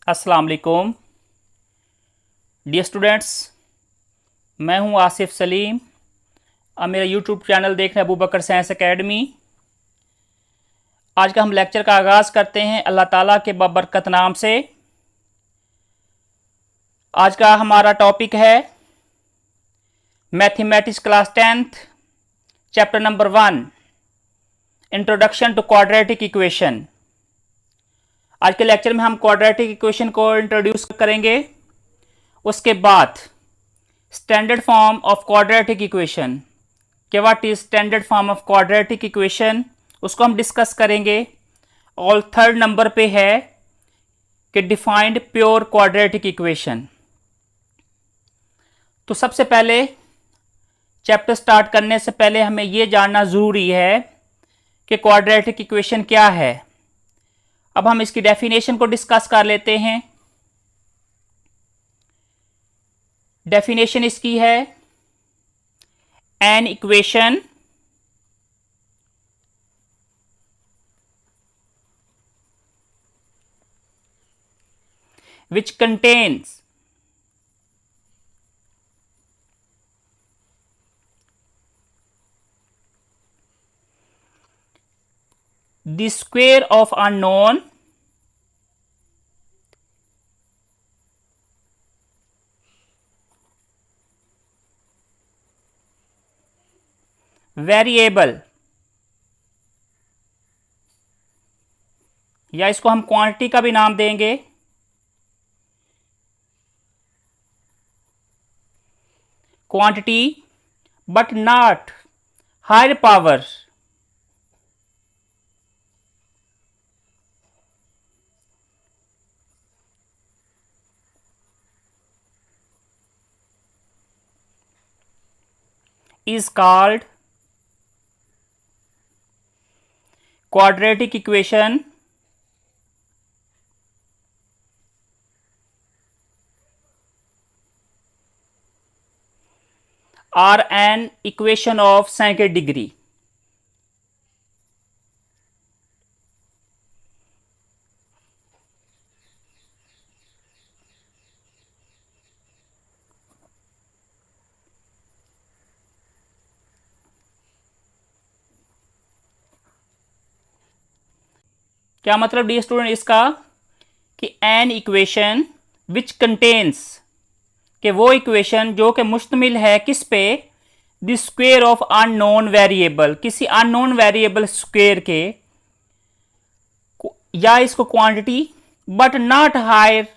अस्सलाम वालेकुम dear students, मैं हूं आसिफ सलीम। अब मेरा यूट्यूब चैनल देख रहे हैं अबू बकर साइंस एकेडमी। आज का हम लेक्चर का आगाज़ करते हैं अल्लाह ताला के बबरकत नाम से। आज का हमारा टॉपिक है mathematics class 10th chapter number 1 introduction to quadratic equation. आज के लेक्चर में हम क्वाड्रेटिक इक्वेशन को इंट्रोड्यूस करेंगे। उसके बाद standard form of quadratic equation के what is standard form of quadratic equation उसको हम डिस्कस करेंगे। और थर्ड नंबर पे है कि डिफाइंड प्योर क्वाड्रेटिक इक्वेशन। तो सबसे पहले चैप्टर स्टार्ट करने से पहले हमें यह जानना ज़रूरी है कि क्वाड्रेटिक इक्वेशन क्या है। अब हम इसकी डेफिनेशन को डिस्कस कर लेते हैं। डेफिनेशन इसकी है an equation which contains the square of unknown variable, या इसको हम क्वांटिटी का भी नाम देंगे, quantity but not higher power is called quadratic equation or an equation of second degree। क्या मतलब डियर स्टूडेंट इसका कि एन इक्वेशन विच कंटेन्स, कि वो इक्वेशन जो कि मुश्तमिल है किस पे, the square of unknown variable, किसी अननोन वेरिएबल स्क्वायर के, या इसको quantity but not higher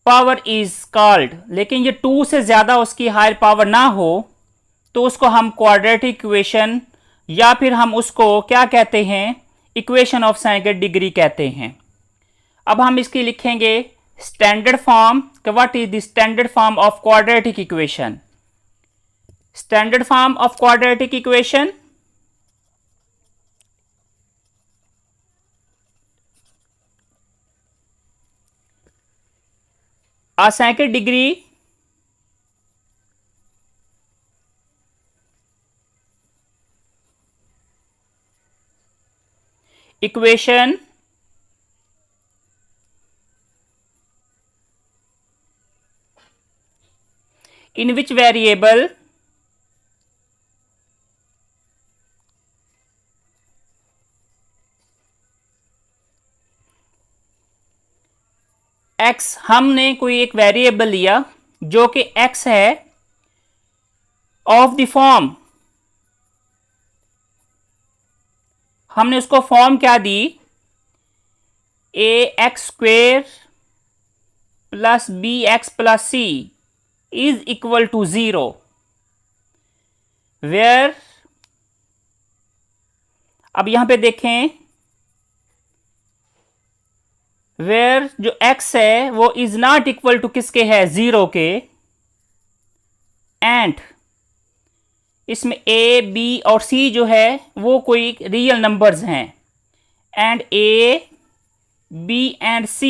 power is called, लेकिन ये 2 से ज़्यादा उसकी हायर पावर ना हो तो उसको हम क्वाड्रेटिक इक्वेशन या फिर हम उसको क्या कहते हैं, इक्वेशन ऑफ सेकंड डिग्री कहते हैं। अब हम इसकी लिखेंगे standard form. What is the standard form of quadratic equation. Standard form of quadratic equation a second degree equation in which variable x, हमने कोई एक वेरिएबल लिया जो कि x है, ऑफ द फॉर्म, हमने उसको फॉर्म क्या दी, a x square plus b x plus c is equal to 0, where, अब यहां पे देखें, वेयर जो x है वो इज नॉट इक्वल टू किसके है, 0 के, एंड इसमें a b और c जो है वो कोई रियल नंबर्स हैं, and a b and c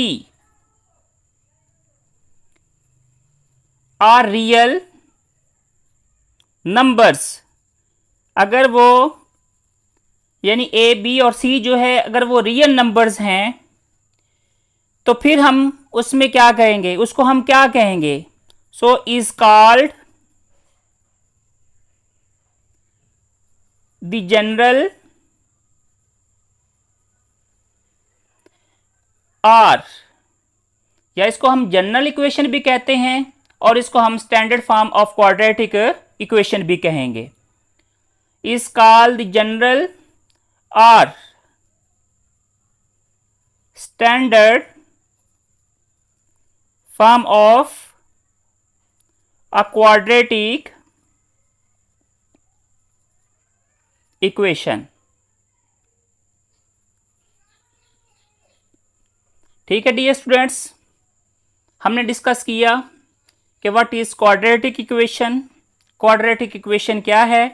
are real numbers. अगर वो यानी ए बी और सी जो है अगर वो रियल नंबर्स हैं तो फिर हम उसमें क्या कहेंगे, उसको हम क्या कहेंगे, so is called the general R, या इसको हम जनरल इक्वेशन भी कहते हैं और इसको हम standard form of quadratic equation भी कहेंगे। Is called the general R standard form of a quadratic equation. ठीक है डियर स्टूडेंट्स, हमने डिस्कस किया कि what is quadratic equation. Quadratic equation क्या है,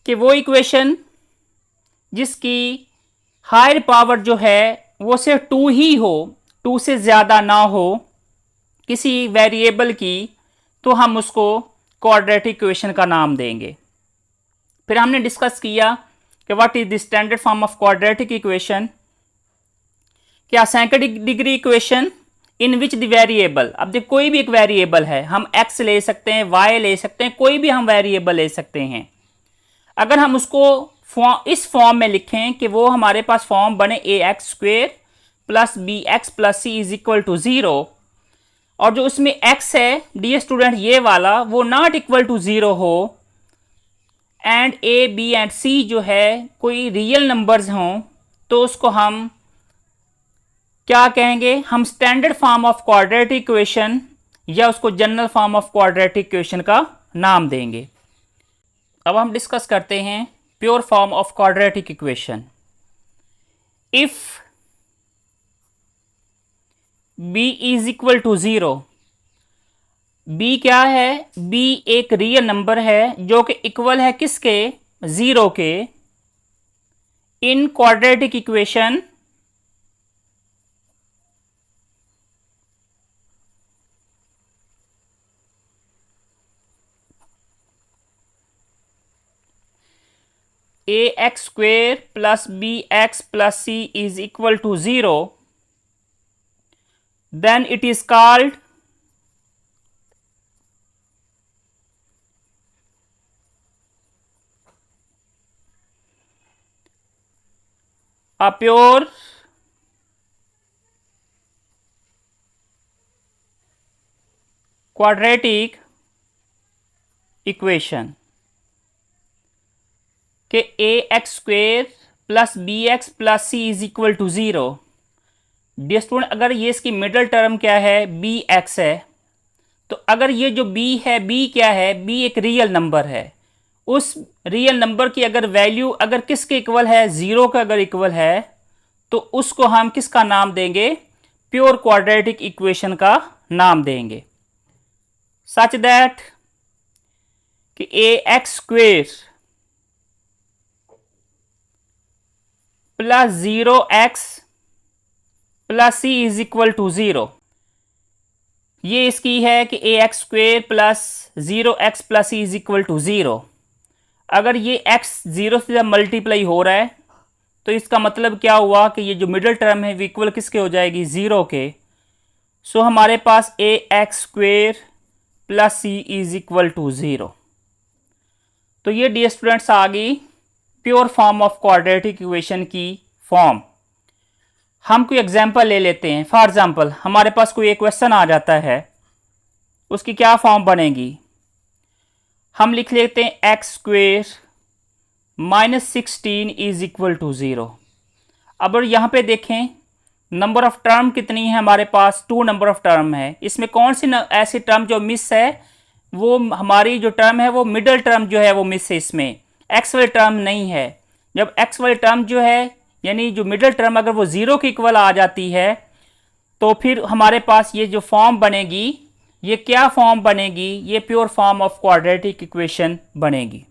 कि वो इक्वेशन जिसकी हायर पावर जो है वो सिर्फ 2 ही हो, 2 से ज़्यादा ना हो किसी वेरिएबल की, तो हम उसको क्वाड्रेटिक इक्वेशन का नाम देंगे। फिर हमने डिस्कस किया कि what is the standard form of quadratic equation. क्या second degree equation in which the variable, अब देखो कोई भी एक वेरिएबल है, हम x ले सकते हैं, y ले सकते हैं, कोई भी हम वेरिएबल ले सकते हैं। अगर हम उसको इस फॉर्म में लिखें कि वो हमारे पास फॉर्म बने ax² plus bx plus c is equal to 0, और जो उसमें x है डियर स्टूडेंट ये वाला वो नॉट इक्वल टू 0 हो, and a b and c जो है कोई रियल नंबर्स हों, तो उसको हम क्या कहेंगे, हम standard form of quadratic equation या उसको general form of quadratic equation का नाम देंगे। अब हम डिस्कस करते हैं pure form of quadratic equation. If b is equal to 0, b क्या है, b एक रियल नंबर है जो कि इक्वल है किसके, 0 के, in quadratic equation ax² plus bx plus c is equal to 0, then it is called a pure quadratic equation कि ax² plus bx plus c is equal to 0। Dear student, अगर ये इसकी मिडल टर्म क्या है, bx है, तो अगर ये जो b है, b क्या है, b एक रियल नंबर है, उस रियल नंबर की अगर वैल्यू अगर किसके इक्वल है, 0 का अगर इक्वल है, तो उसको हम किसका नाम देंगे, प्योर क्वाड्रेटिक इक्वेशन का नाम देंगे। सच दैट कि ax² plus 0x plus c is equal to 0, ये इसकी है कि ax² plus 0x plus c is equal to 0। अगर ये x 0 से मल्टीप्लाई हो रहा है तो इसका मतलब क्या हुआ कि ये जो मिडिल टर्म है वो इक्वल किसके हो जाएगी, 0 के। सो हमारे पास ax² plus c is equal to 0। तो ये डियर स्टूडेंट्स आ गई pure form of quadratic equation की फॉर्म। हम कोई एग्जांपल ले लेते हैं। फॉर एग्जांपल हमारे पास कोई एक क्वेश्चन आ जाता है, उसकी क्या फॉर्म बनेगी, हम लिख लेते हैं x² minus 16 is equal to 0। अब यहाँ पे देखें नंबर ऑफ टर्म कितनी है, हमारे पास 2 नंबर ऑफ टर्म है। इसमें कौन सी ऐसी टर्म जो मिस है, वो हमारी जो टर्म है वो मिडल टर्म जो है वो मिस है, इसमें एक्स वाली टर्म नहीं है। जब एक्स वाली टर्म जो है यानी जो मिडल टर्म अगर वो 0 के इक्वल आ जाती है, तो फिर हमारे पास ये जो फॉर्म बनेगी, ये क्या फॉर्म बनेगी, ये pure form of quadratic equation बनेगी।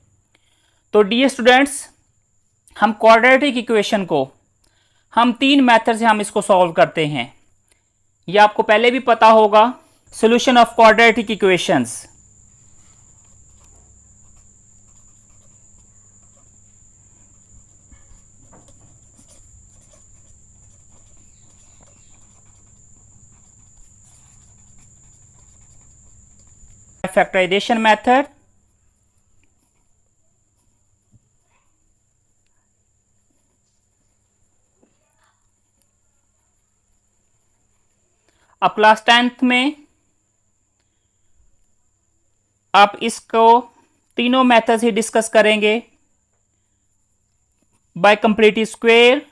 तो डियर स्टूडेंट्स, हम क्वाड्रेटिक इक्वेशन को हम 3 मेथड से हम इसको सॉल्व करते हैं। ये आपको पहले भी पता होगा, solution of quadratic equations. factorization method. अब क्लास 10th में आप इसको तीनों मेथड्स ही डिस्कस करेंगे, बाय कंप्लीट स्क्वायर,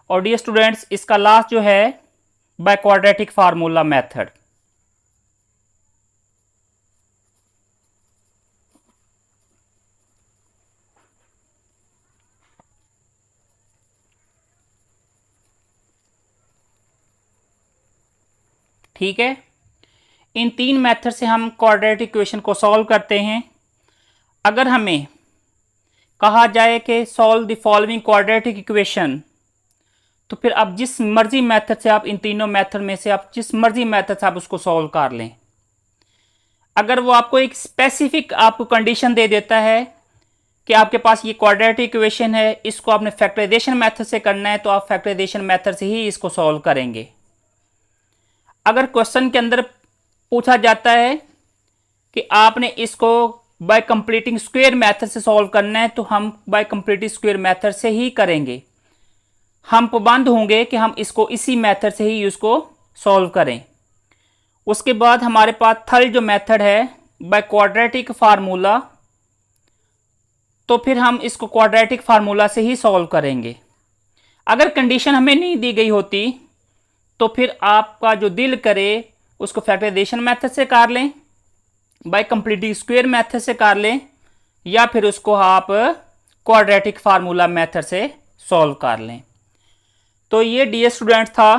और डियर स्टूडेंट्स इसका लास्ट जो है बाय क्वाड्रेटिक फार्मूला मेथड। ठीक है, इन तीन मेथड से हम क्वाड्रेटिक इक्वेशन को सॉल्व करते हैं। अगर हमें कहा जाए कि solve the following quadratic equation, तो फिर आप जिस मर्जी मेथड से, आप इन तीनों मेथड में से आप जिस मर्जी मेथड से आप उसको सॉल्व कर लें। अगर वो आपको एक स्पेसिफिक आपको कंडीशन दे देता है कि आपके पास ये क्वाड्रेटिक इक्वेशन है, इसको आपने फैक्टराइजेशन मेथड से करना है, तो आप फैक्टराइजेशन मेथड से ही इसको सॉल्व करेंगे। अगर क्वेश्चन के अंदर पूछा जाता है कि आपने इसको बाय कंप्लीटिंग स्क्वायर मेथड से सॉल्व करना है, तो हम बाय कंप्लीटिंग स्क्वायर मेथड से ही करेंगे। हम पाबंद होंगे कि हम इसको इसी मेथड से ही उसको सॉल्व करें। उसके बाद हमारे पास थर्ड जो मेथड है बाय क्वाड्रेटिक फार्मूला, तो फिर हम इसको क्वाड्रेटिक फार्मूला से ही सॉल्व करेंगे। अगर कंडीशन हमें नहीं दी गई होती, तो फिर आपका जो दिल करे उसको फैक्टराइजेशन मेथड से कर लें, बाय कंप्लीटिंग स्क्वायर मेथड से कर लें, या फिर उसको आप क्वाड्रेटिक फार्मूला मेथड से सॉल्व कर लें। तो ये डियर स्टूडेंट था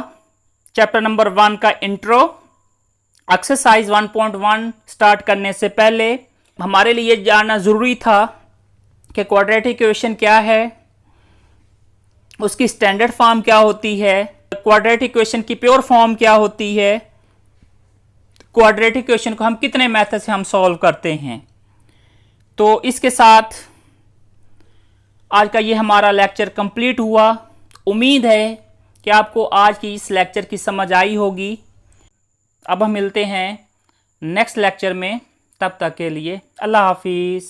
चैप्टर नंबर 1 का इंट्रो। एक्सरसाइज 1.1 स्टार्ट करने से पहले हमारे लिए जानना ज़रूरी था कि क्वाड्रेटिक इक्वेशन क्या है, उसकी स्टैंडर्ड फॉर्म क्या होती है, क्वाड्रेटिक इक्वेशन की प्योर फॉर्म क्या होती है, क्वाड्रेटिक इक्वेशन को हम कितने मेथड से हम सॉल्व करते हैं। तो इसके साथ आज का ये हमारा लेक्चर कंप्लीट हुआ। उम्मीद है कि आपको आज की इस लेक्चर की समझ आई होगी। अब हम मिलते हैं नेक्स्ट लेक्चर में, तब तक के लिए अल्लाह हाफिज़।